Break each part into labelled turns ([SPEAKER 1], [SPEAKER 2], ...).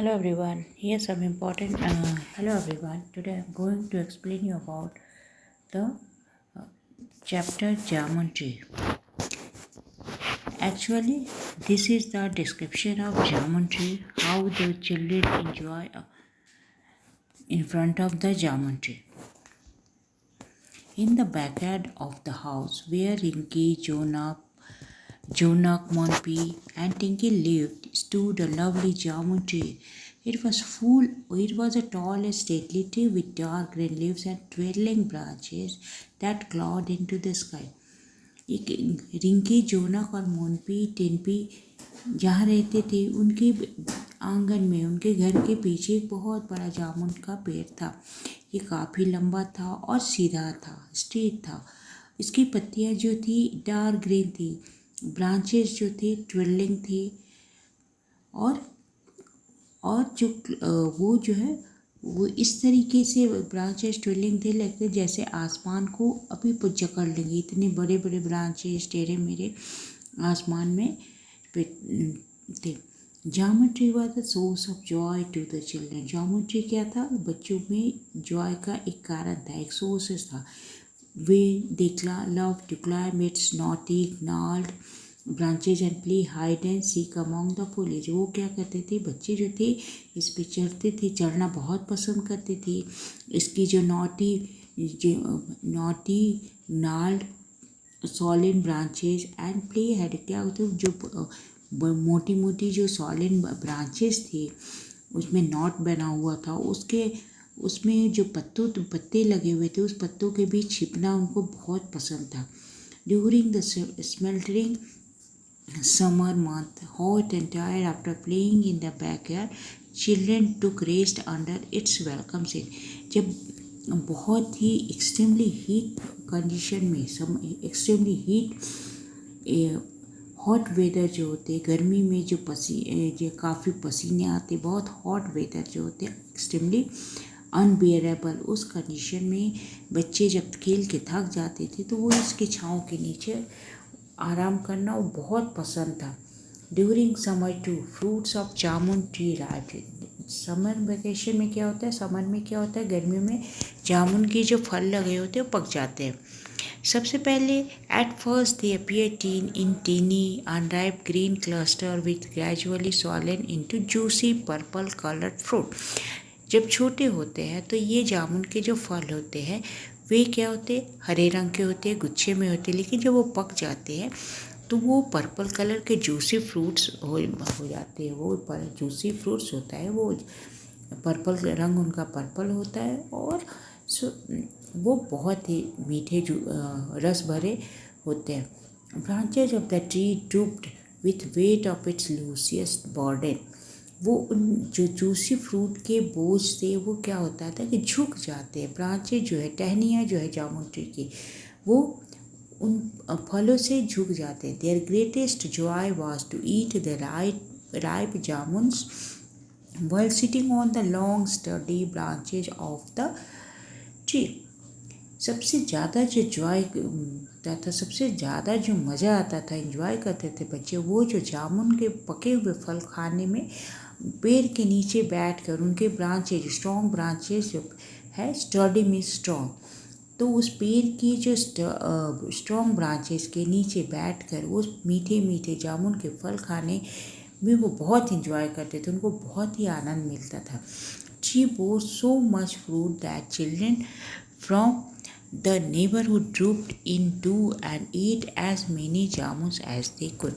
[SPEAKER 1] Hello everyone. Here's some important. Hello everyone. Today I'm going to explain you about the chapter geometry. Actually, this is the description of geometry. How the children enjoy in front of the geometry. In the backyard of the house where Rinky, Jonak, Monpi, and Tinky lived stood a lovely geometry. It was a tall and stately tree with dark green leaves and twirling branches that glowed into the sky. Rinki, जोनक और मोनपी टिनपी जहाँ रहते थे उनके आंगन में उनके घर के पीछे एक बहुत बड़ा जामुन का पेड़ था। ये काफ़ी लंबा था और सीधा था, स्ट्रेट था। इसकी पत्तियाँ जो थी डार्क ग्रीन थी, ब्रांचेस जो थे ट्विलिंग थे और जो वो जो है वो इस तरीके से ब्रांचेस ट्विलिंग थे, लगते जैसे आसमान को अभी जकड़ लेंगे। इतने बड़े बड़े ब्रांचेस टेढ़े मेरे आसमान में थे। Geometry was the source of joy to the children. Geometry क्या था? बच्चों में जॉय का एक कारण था, एक सोर्सेस था। they love to climb its naughty gnarled branches and play hide and seek among the foliage। वो क्या करते थे? बच्चे जो थे इस पे चढ़ते थे, चढ़ना बहुत पसंद करते थे। इसकी जो naughty gnarled solid branches and play head, क्या होते जो मोटी मोटी जो सॉलिड ब्रांचेस थे उसमें नॉट बना हुआ था, उसमें जो पत्ते लगे हुए थे उस पत्तों के बीच छिपना उनको बहुत पसंद था। During the smelting summer month, hot and tired after playing in the backyard, children took rest under its welcome shade। जब बहुत ही एक्सट्रीमली हीट कंडीशन में, एक्सट्रीमली हीट हॉट वेदर जो होते, गर्मी में जो काफ़ी पसीने आते, बहुत हॉट वेदर जो होते, एक्सट्रीमली अनबियरेबल, उस कंडीशन में बच्चे जब खेल के थक जाते थे तो वो इसके छाँव के नीचे आराम करना वो बहुत पसंद था। During summer to fruits of jamun tree ripe. Summer vacation में क्या होता है? समर में क्या होता है? गर्मियों में जामुन के जो फल लगे होते हैं वो पक जाते हैं। सबसे पहले at first they appear in tiny unripe green cluster with gradually swollen into juicy purple coloured fruit. जब छोटे होते हैं तो ये जामुन के जो फल होते हैं वे क्या होते हैं? हरे रंग के होते हैं, गुच्छे में होते हैं, लेकिन जब वो पक जाते हैं तो वो पर्पल कलर के जूसी फ्रूट्स हो जाते हैं। वो जूसी फ्रूट्स होता है, वो पर्पल रंग उनका पर्पल होता है और वो बहुत ही मीठे रस भरे होते हैं। Branches of the tree drooped with weight of its lusciest burden. वो उन जो जूसी फ्रूट के बोझ से वो क्या होता था कि झुक जाते हैं। ब्रांचेज जो है, टहनियाँ जो है जामुन ट्री की, वो उन फलों से झुक जाते हैं। Their greatest joy was to eat the ripe jamuns while sitting on the long sturdy branches of the tree। सबसे ज़्यादा जो जॉय था, सबसे ज़्यादा जो मज़ा आता था, एंजॉय करते थे बच्चे, वो जो जामुन के पके हुए फल खाने में पेड़ के नीचे बैठकर उनके ब्रांचेज, स्ट्रॉन्ग ब्रांचेज जो है, स्टर्डी में स्ट्रॉन्ग, तो उस पेड़ की जो स्ट्रॉन्ग ब्रांचेस के नीचे बैठकर उस मीठे मीठे जामुन के फल खाने में वो बहुत इंजॉय करते थे, उनको बहुत ही आनंद मिलता था। Tree bore so much fruit that children from the neighborhood trooped into and ate as many jamuns as they could।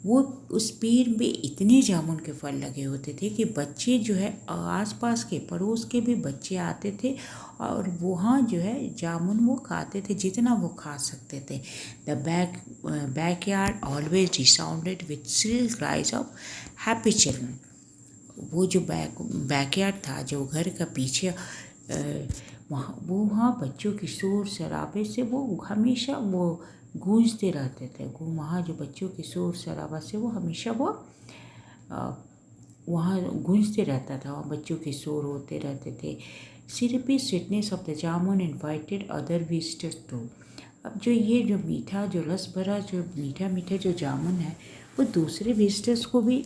[SPEAKER 1] वो उस पेड़ में इतने जामुन के फल लगे होते थे कि बच्चे जो है आसपास के पड़ोस के भी बच्चे आते थे और वहाँ जो है जामुन वो खाते थे, जितना वो खा सकते थे। The backyard always resounded with shrill cries of happy children. वो जो बैकयार्ड था, जो घर का पीछे वहाँ बच्चों की शोर शराबे से वो हमेशा वो गूंजते रहते थे। वहाँ जो बच्चों के शोर शराबा से वो हमेशा वो वहाँ गूंजते रहता था, वहाँ बच्चों के शोर होते रहते थे। Syrupy sweetness of the jamun invited other visitors too. अब जो ये जो मीठा, जो रस भरा, जो मीठा मीठा जो जामुन है, वो दूसरे विजिटर्स को भी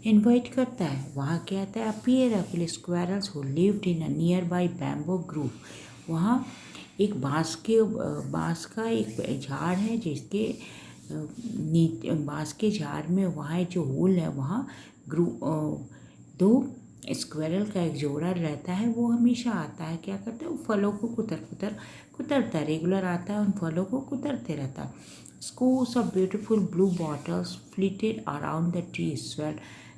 [SPEAKER 1] इनवाइट करता है। वहाँ क्या आता है, appear a squirrels who lived in a near by bamboo groove. वहाँ एक बाँस का एक झाड़ है जिसके बाँस के झाड़ में वहाँ जो होल है वहाँ दो स्क्वायरल का एक जोड़ा रहता है। वो हमेशा आता है, क्या करता है, वो फलों को कुतरता है, रेगुलर आता है, उन फलों को कुतरते रहता है। Scores of beautiful blue bottles flitted around the trees,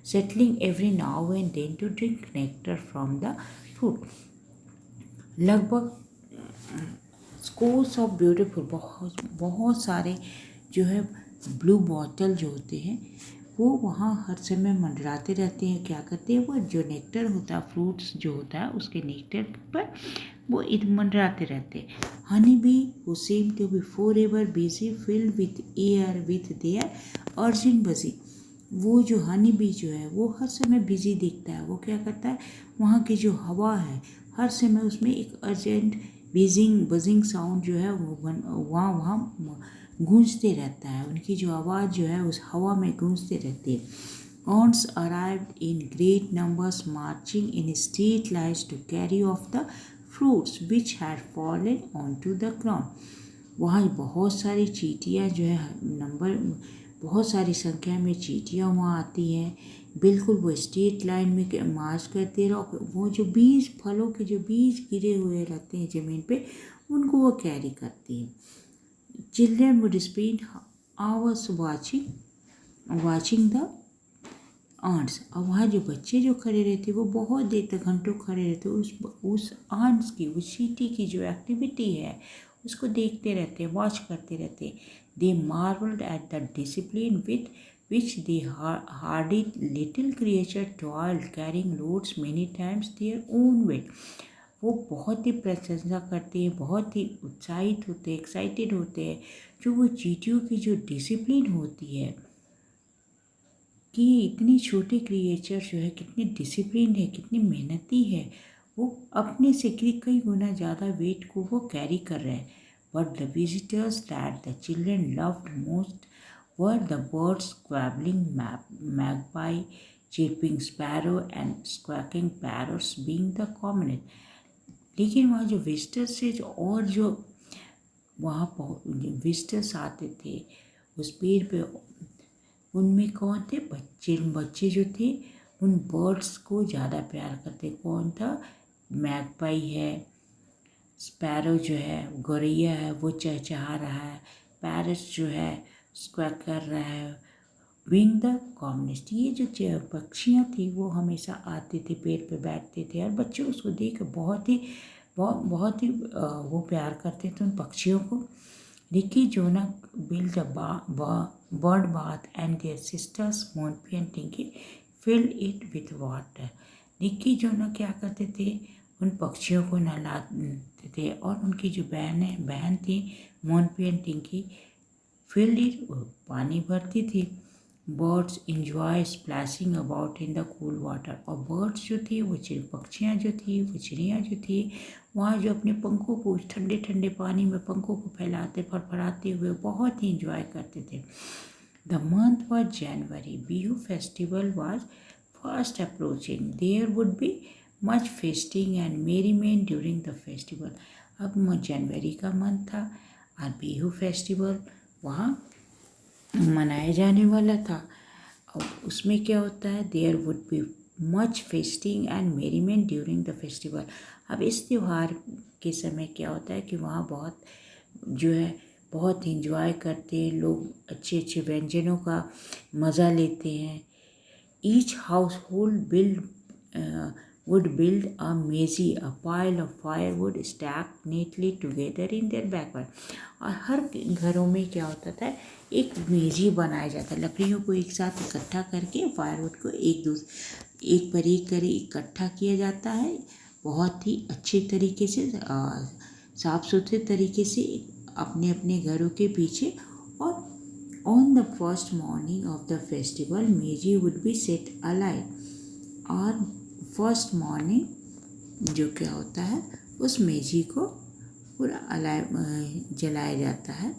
[SPEAKER 1] settling every now and then to drink nectar from the fruit. लगभग स्कोर्स ऑफ ब्यूटीफुल बहुत सारे जो है ब्लू बॉटल जो होते हैं वो वहाँ हर समय मंडराते रहते हैं। क्या करते हैं, वो जो नेक्टर होता है, फ्रूट्स जो होता है उसके नेक्टर पर वो मंडराते रहते हैं। Honey bee who seemed to be forever busy filled with air with their urgent buzzing। वो जो हनी बी जो है वो हर समय बिजी दिखता है। वो क्या करता है, वहाँ की जो हवा है हर समय उसमें एक अर्जेंट बजिंग साउंड जो है वो वहाँ गूंजते रहता है। उनकी जो आवाज़ जो है उस हवा में गूंजते रहती है। Ants arrived in great numbers, marching in straight lines to carry off the fruits which had fallen onto the ground। वहाँ बहुत सारी चींटियाँ जो है बहुत सारी संख्या में चींटियाँ वहाँ आती हैं। बिल्कुल वो स्ट्रेट लाइन में मार्च करते रहो। वो जो फलों के जो बीज गिरे हुए रहते हैं ज़मीन पे उनको वो कैरी करती हैं। Children would spend hours watching the ants. और वहाँ जो बच्चे जो खड़े रहते वो बहुत देर तक घंटों खड़े रहते उस आंट्स की, उस चींटी की जो एक्टिविटी है उसको देखते रहते, वॉच करते रहते। They marvelled at the discipline with which they hardy little creature toiled carrying loads many times their own weight. वो बहुत ही प्रशंसा करते हैं, बहुत ही उत्साहित होते हैं, एक्साइटेड होते हैं जो वो चींटियों की जो डिसिप्लिन होती है कि इतनी छोटी क्रिएचर जो है कितनी डिसिप्लिन है, कितनी मेहनती है। वो अपने से कई गुना ज़्यादा वेट को वो कैरी कर रहे हैं। But the visitors that the children loved most were the birds squabbling magpie, chirping sparrow and squawking parrots being the commonest. लेकिन वहाँ जो विजिटर्स थे जो वहाँ विजिटर्स आते थे उस पेड़ पे, उनमें कौन थे, बच्चे जो थे उन बर्ड्स को ज़्यादा प्यार करते। कौन था, मैगपाई है, स्पैरो जो है, गौरैया है वो चहचहा रहा है, पैरट्स जो है स्क्वैक कर रहा है, विंग द कॉमनेस्ट। ये जो पक्षियाँ थी वो हमेशा आती थी, पेड़ पे बैठते थे और बच्चे उसको देख बहुत ही वो प्यार करते थे उन पक्षियों को। Ricky Jonah built a bird bath and their sisters Montpi and Tinky filled it with water। Rikki Jona क्या करते थे, उन पक्षियों को नहलाते थे और उनकी जो बहन थी मोनपी एंड टिंकी filled it, पानी भरती थी। Birds enjoy splashing about in the cool water. और बर्ड्स जो थी वो पक्षियाँ जो थी वो चिड़ियाँ जो थी वहाँ जो अपने पंखों को ठंडे ठंडे पानी में पंखों को फैलाते फड़फड़ाते हुए बहुत ही इंजॉय करते थे। The month was January. Bihu festival was fast approaching. There would be much feasting and merriment during the festival. अब जनवरी का मंथ था और बिहू फेस्टिवल वहाँ मनाया जाने वाला था। और उसमें क्या होता है, there would be much feasting and merriment during the festival. अब इस त्यौहार के समय क्या होता है कि वहाँ बहुत इंजॉय करते हैं लोग, अच्छे अच्छे व्यंजनों का मज़ा लेते हैं। Each house hold would build a maize, a pile of firewood stacked neatly together in their backyard। और हर घरों में क्या होता था, एक मेजी बनाया जाता है, लकड़ियों को एक साथ इकट्ठा करके फायरवुड को एक पर एक कर इकट्ठा किया जाता है। बहुत ही अच्छे तरीके से साफ सुथरे तरीके से अपने अपने घरों के पीछे। और on the first morning of the festival मेजी वुड बी सेट अलाइट। और फर्स्ट मॉर्निंग जो क्या होता है उस मेजी को पूरा जलाया जाता है